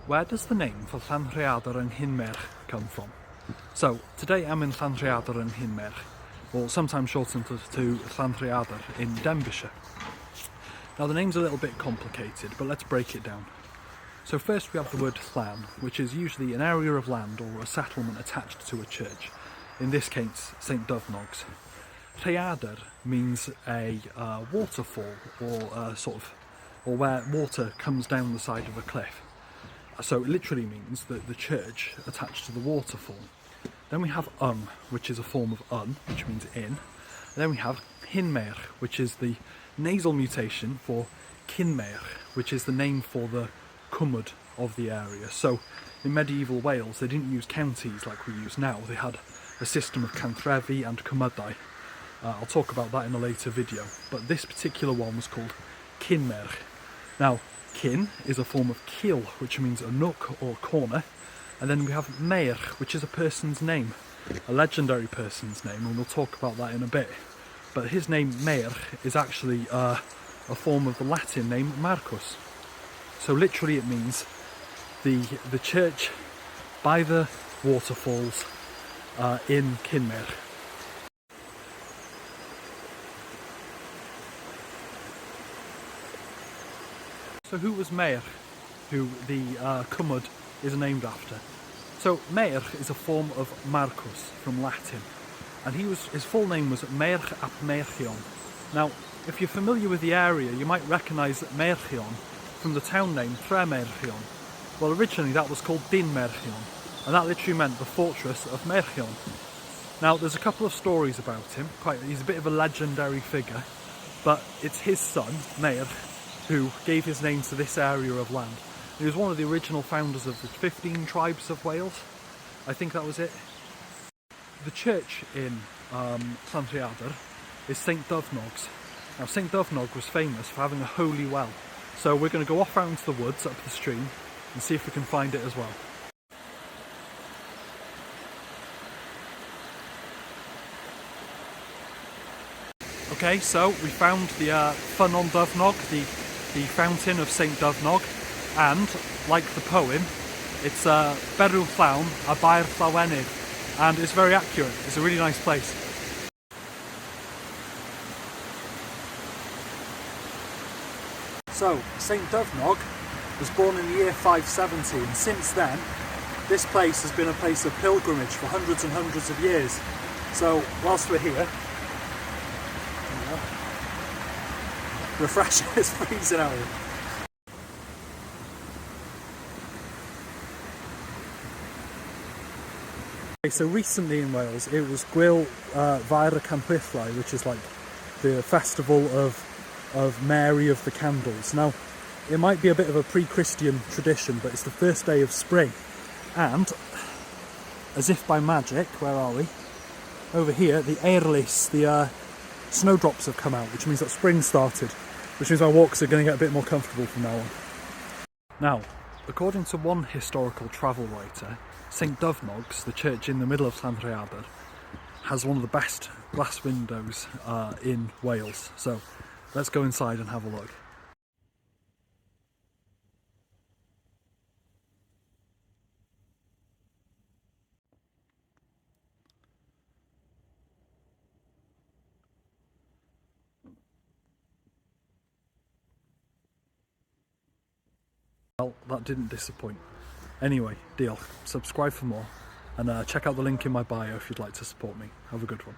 Where does the name for Llanrhaeadr-yng-Nghinmeirch come from? So, today I'm in Llanrhaeadr-yng-Nghinmeirch, or sometimes shortened to Llanrhaeadr in Denbighshire. Now the name's a little bit complicated, but let's break it down. So first we have the word llan, which is usually an area of land or a settlement attached to a church, in this case St Dyfnog's. Rhaeadr means a waterfall, or where water comes down the side of a cliff. So it literally means that the church attached to the waterfall. Then we have which is a form of which means in. And then we have Nghinmeirch, which is the nasal mutation for Llanrhaeadr, which is the name for the cumod of the area. So in medieval Wales they didn't use counties like we use now, they had a system of cantrefi and cymydau. I'll talk about that in a later video, but this particular one was called Nghinmeirch. Now kin is a form of kiel, which means a nook or corner, and then we have meirch, which is a person's name, a legendary person's name, and we'll talk about that in a bit. But his name Meirch is actually a form of the Latin name Marcus. So literally it means the church by the waterfalls in Nghinmeirch. So who was Meirch, who the cumod is named after? So Meirch is a form of Marcus from Latin, and his full name was Meirch ap Meirchion. Now, if you're familiar with the area, you might recognise Meirchion from the town name Llanrhaeadr-yng-Nghinmeirch. Well, originally that was called Dinmerchion, and that literally meant the fortress of Meirchion. Now, there's a couple of stories about him. He's a bit of a legendary figure, but it's his son, Meirch, who gave his name to this area of land. He was one of the original founders of the 15 tribes of Wales. I think that was it. The church in Llanrhaeadr is St Dyfnog's. Now St Dyfnog was famous for having a holy well, so we're going to go off out into the woods up the stream and see if we can find it as well. Okay, so we found the Ffyn on Dyfnog, the fountain of St Dyfnog, and like the poem, it's Berw Llawn a Baer Llawenydd, and it's very accurate. It's a really nice place. So St Dyfnog was born in the year 570, and since then this place has been a place of pilgrimage for hundreds and hundreds of years. So whilst we're here, refreshing, it's freezing out here. Okay, so recently in Wales it was Gwyl Fair y Canhwyllau, which is like the festival of Mary of the Candles. Now it might be a bit of a pre-Christian tradition, but it's the first day of spring, and as if by magic, where are we? Over here, the eirlis, the snowdrops have come out, which means that spring started, which means our walks are going to get a bit more comfortable from now on. Now, according to one historical travel writer, St Dyfnog's, the church in the middle of Llanrhaeadr, has one of the best glass windows in Wales. So let's go inside and have a look. Well, that didn't disappoint. Anyway, deal. Subscribe for more, and check out the link in my bio if you'd like to support me. Have a good one.